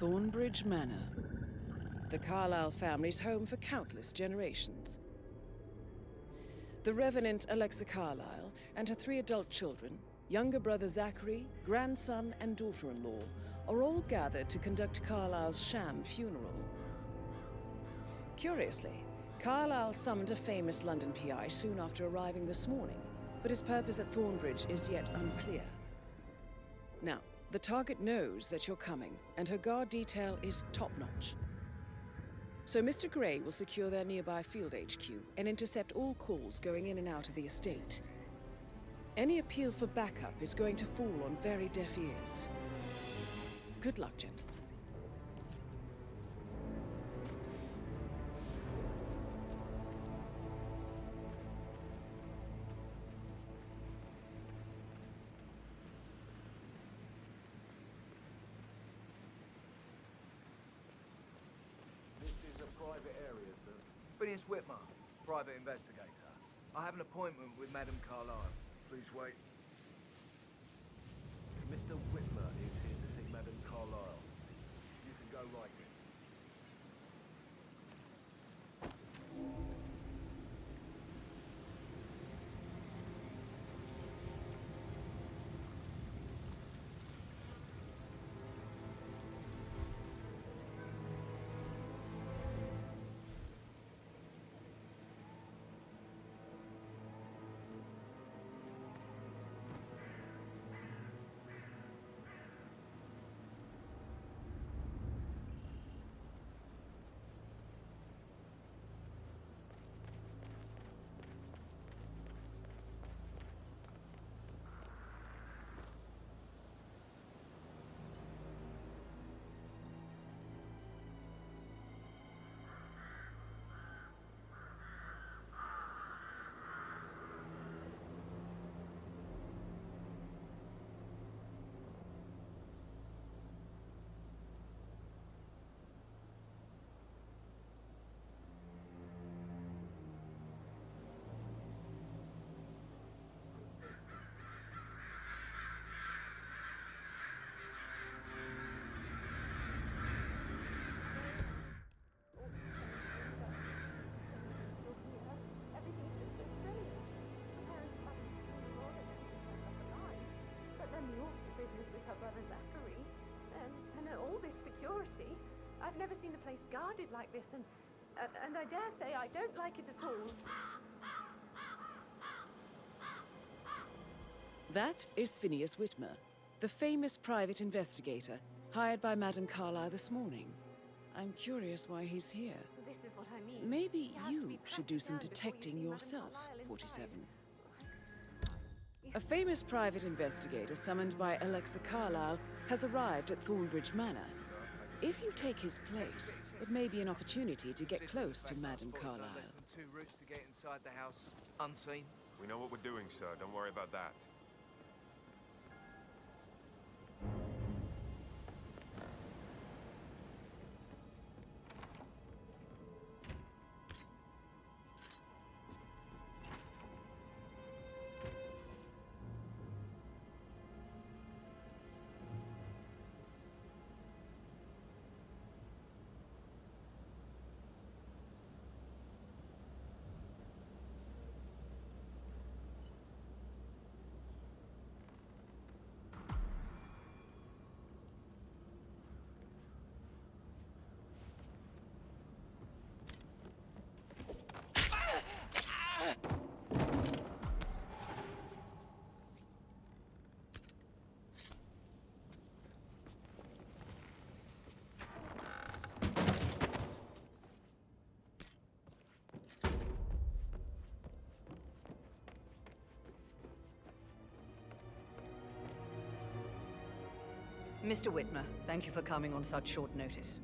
Thornbridge Manor. The Carlyle family's home for countless generations. The Revenant Alexa Carlyle and her 3 adult children, younger brother Zachary, grandson and daughter-in-law, are all gathered to conduct Carlyle's sham funeral. Curiously, Carlyle summoned a famous London PI soon after arriving this morning, but his purpose at Thornbridge is yet unclear. Now, the target knows that you're coming, and her guard detail is top-notch. So Mr. Gray will secure their nearby field HQ and intercept all calls going in and out of the estate. Any appeal for backup is going to fall on very deaf ears. Good luck, gentlemen. This is a private area, sir. Phineas Whitmer, private investigator. I have an appointment with Madame Carlyle. Please wait. Mr. Whitmer is here to see Madame Carlyle. You can go right in. And all this security. I've never seen the place guarded like this, and I dare say I don't like it at all. That is Phineas Whitmer, the famous private investigator hired by Madame Carlyle this morning. I'm curious why he's here. This is what I mean. Maybe you should do some detecting yourself, 47. A famous private investigator summoned by Alexa Carlyle has arrived at Thornbridge Manor. If you take his place, it may be an opportunity to get close to Madame Carlyle. Less than 2 routes to get inside the house unseen. We know what we're doing, sir. Don't worry about that. Mr. Whitmer, thank you for coming on such short notice.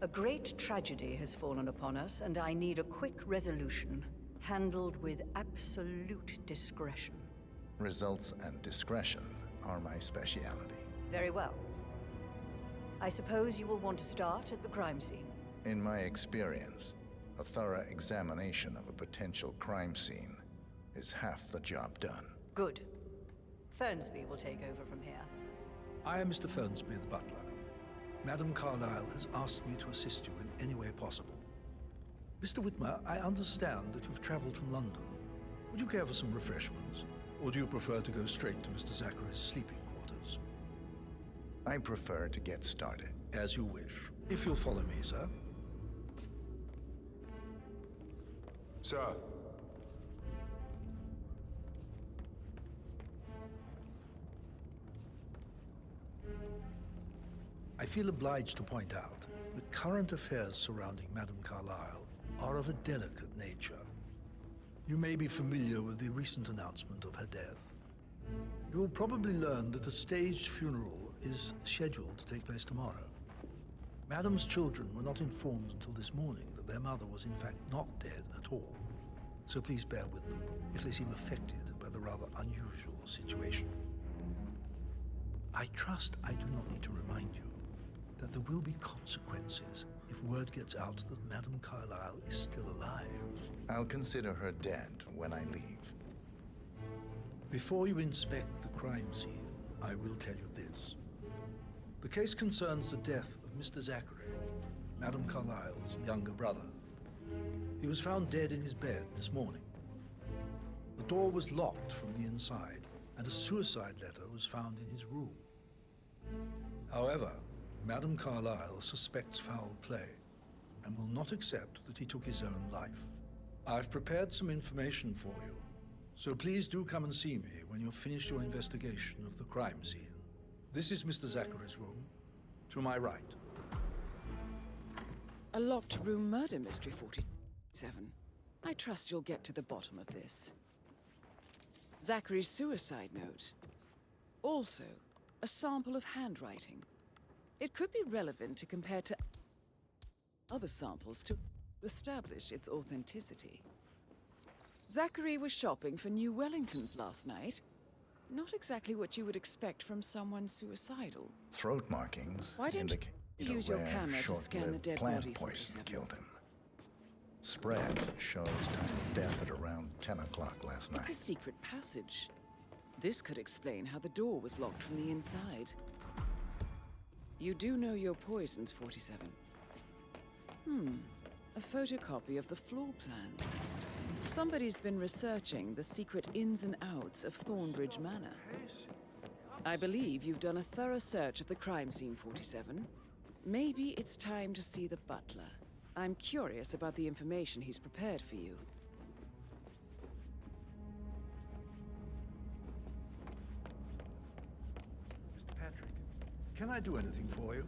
A great tragedy has fallen upon us, and I need a quick resolution, handled with absolute discretion. Results and discretion are my specialty. Very well. I suppose you will want to start at the crime scene. In my experience, a thorough examination of a potential crime scene is half the job done. Good. Fernsby will take over from here. I am Mr. Fernsby, the butler. Madame Carlyle has asked me to assist you in any way possible. Mr. Whitmer, I understand that you've traveled from London. Would you care for some refreshments? Or do you prefer to go straight to Mr. Zachary's sleeping quarters? I prefer to get started. As you wish. If you'll follow me, sir. Sir. I feel obliged to point out that current affairs surrounding Madame Carlyle are of a delicate nature. You may be familiar with the recent announcement of her death. You will probably learn that a staged funeral is scheduled to take place tomorrow. Madame's children were not informed until this morning that their mother was in fact not dead at all. So please bear with them if they seem affected by the rather unusual situation. I trust I do not need to remind you that there will be consequences if word gets out that Madame Carlyle is still alive. I'll consider her dead when I leave. Before you inspect the crime scene, I will tell you this. The case concerns the death of Mr. Zachary, Madame Carlyle's younger brother. He was found dead in his bed this morning. The door was locked from the inside, and a suicide letter was found in his room. However, Madame Carlyle suspects foul play and will not accept that he took his own life. I've prepared some information for you, so please do come and see me when you've finished your investigation of the crime scene. This is Mr. Zachary's room, to my right. A locked room murder mystery, 47. I trust you'll get to the bottom of this. Zachary's suicide note. Also, a sample of handwriting. It could be relevant to compare to other samples to establish its authenticity. Zachary was shopping for New Wellingtons last night. Not exactly what you would expect from someone suicidal. Throat markings Why don't indicate you use a your rare, camera to scan the short-lived dead plant body, poison 47? killed him. Spread shows time of death at around 10 o'clock last night. It's a secret passage. This could explain how the door was locked from the inside. You do know your poisons, 47. A photocopy of the floor plans. Somebody's been researching the secret ins and outs of Thornbridge Manor. I believe you've done a thorough search of the crime scene, 47. Maybe it's time to see the butler. I'm curious about the information he's prepared for you. Mr. Patrick, can I do anything for you?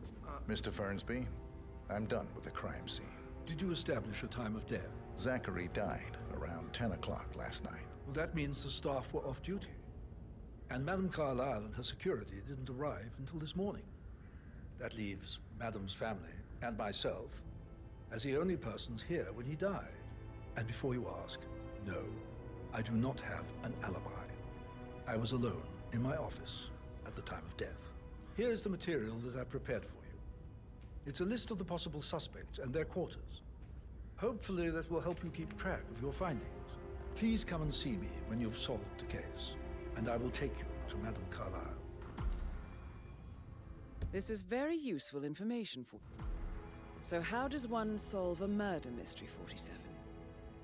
Mr. Fernsby, I'm done with the crime scene. Did you establish a time of death? Zachary died around 10 o'clock last night. Well, that means the staff were off duty. And Madame Carlyle and her security didn't arrive until this morning. That leaves Madame's family and myself as the only persons here when he died. And before you ask, no, I do not have an alibi. I was alone in my office at the time of death. Here's the material that I prepared for you. It's a list of the possible suspects and their quarters. Hopefully that will help you keep track of your findings. Please come and see me when you've solved the case, and I will take you to Madame Carlyle. This is very useful information for you. So how does one solve a murder mystery, 47?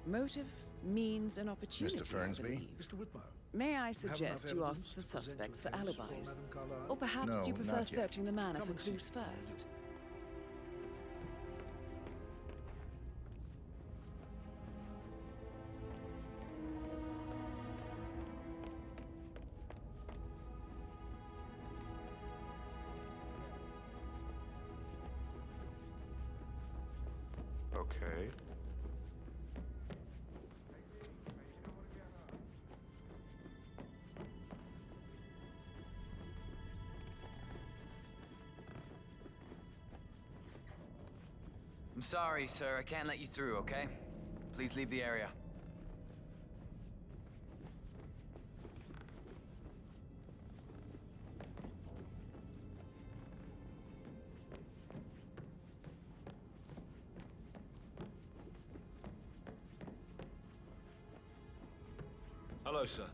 Motive, means, and opportunity, Mr. Fernsby? I believe. Mr. Whitmer, May I you have suggest enough you evidence ask the to present suspects for your case alibis? Madame Carlyle? Or perhaps No, you prefer not yet. searching the manor Come for and see clues me. first? Okay. I'm sorry, sir. I can't let you through, okay? Please leave the area. Hello, sir.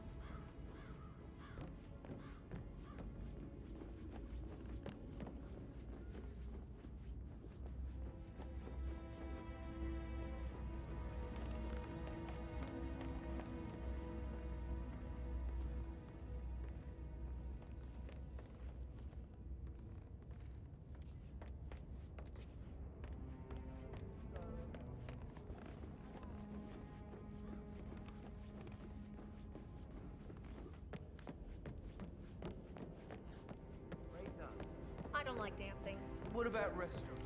like dancing. What about restaurants?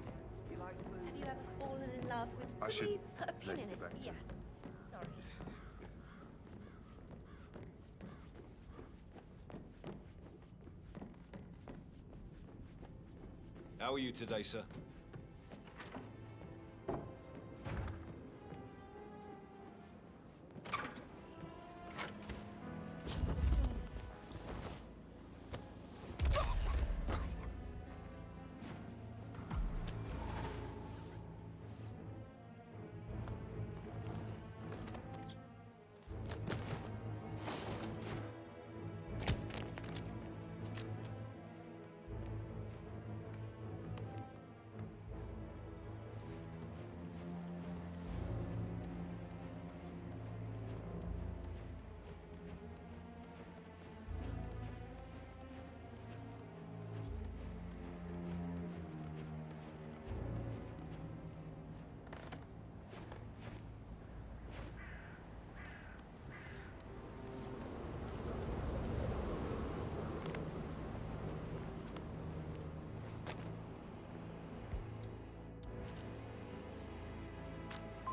You like food? Have you ever fallen in love with... I Could should we put a pin let in you it? get back to Yeah. it. Sorry. How are you today, sir?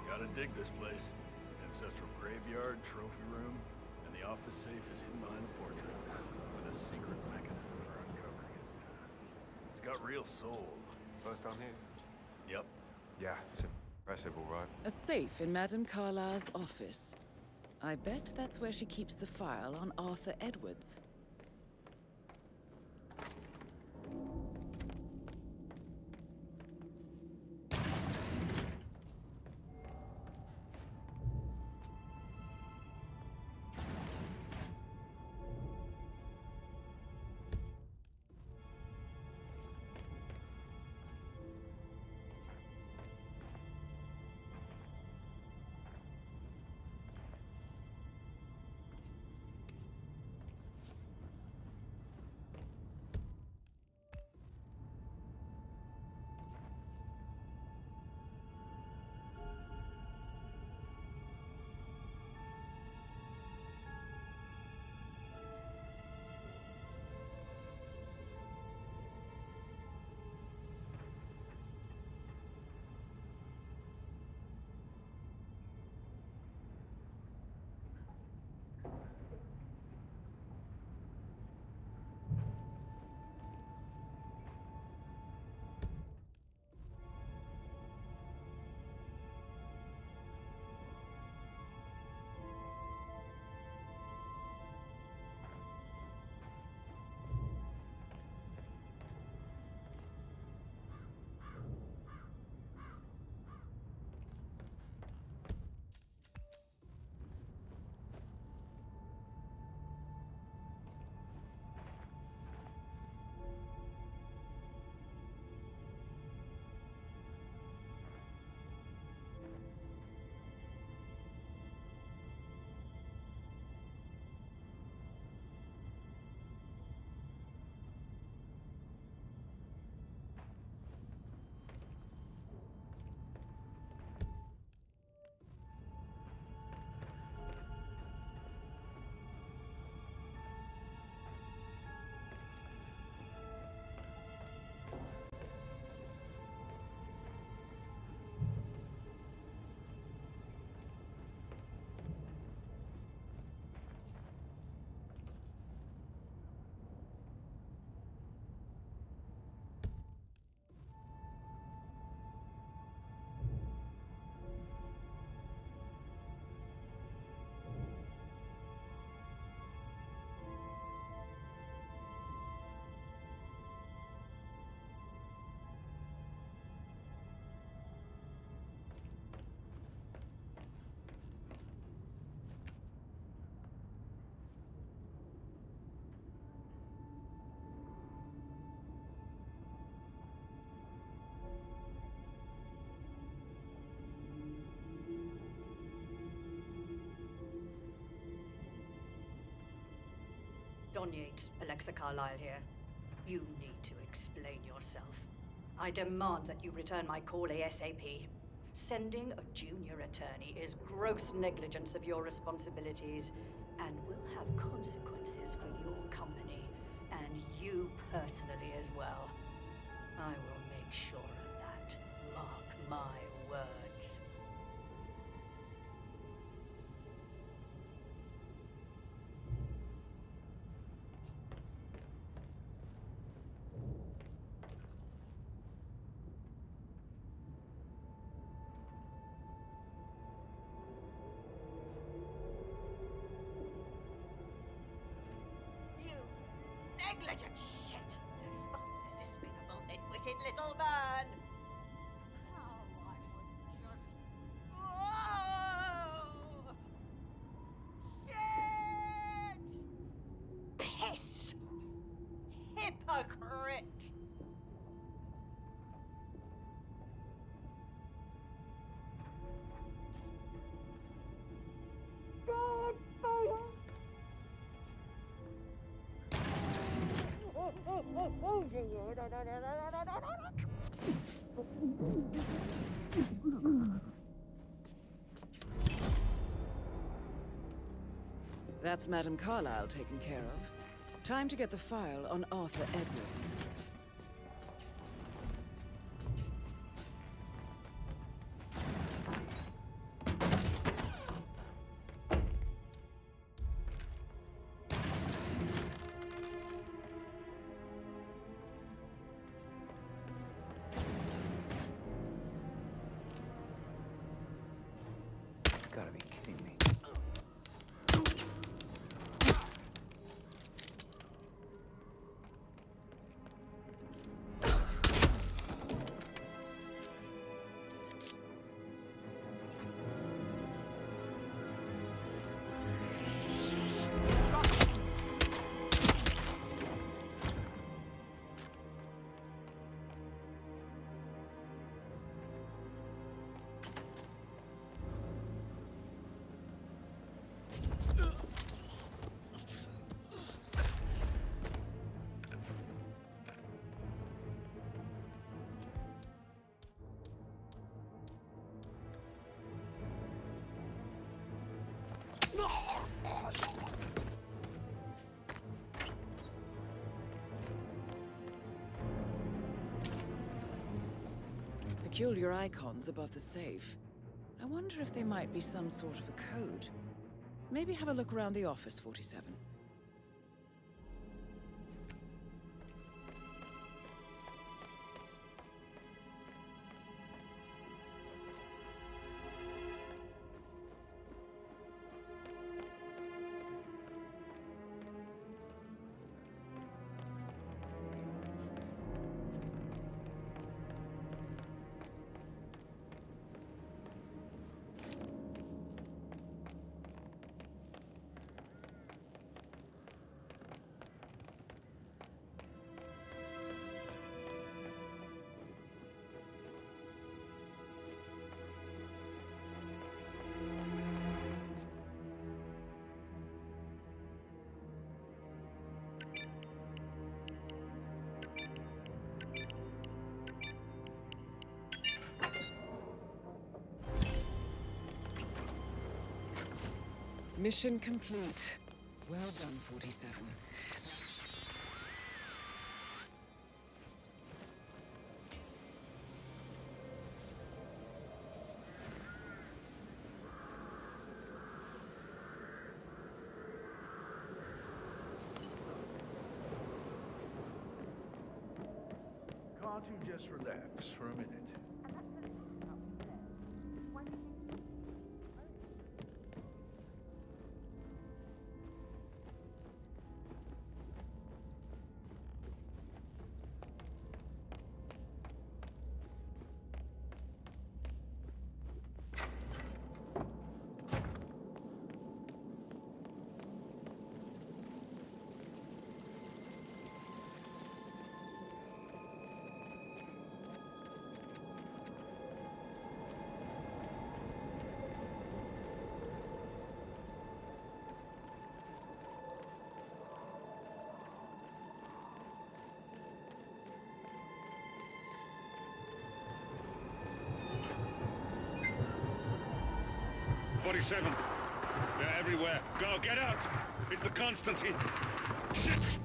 Gotta dig this place. Ancestral graveyard, trophy room, and the office safe is hidden behind a portrait with a secret mechanism for uncovering it. It's got real soul. First time here? Yep. Yeah, it's impressive, all right. A safe in Madame Carlyle's office. I bet that's where she keeps the file on Arthur Edwards. Don Yates, Alexa Carlyle here. You need to explain yourself. I demand that you return my call ASAP. Sending a junior attorney is gross negligence of your responsibilities and will have consequences for your company and you personally as well. I will make sure of that. Mark my words. Negligent shit! Spineless, despicable, nitwitted little man! How I would just... Whoa! Shit! Piss! Hypocrite! That's Madame Carlyle taken care of. Time to get the file on Arthur Edwards. You gotta be kidding me. Peculiar icons above the safe. I wonder if they might be some sort of a code. Maybe have a look around the office, 47. Mission complete. Well done, 47. Can't you just relax for a minute? .47. They're everywhere. Go, get out! It's the Constantine. Shit!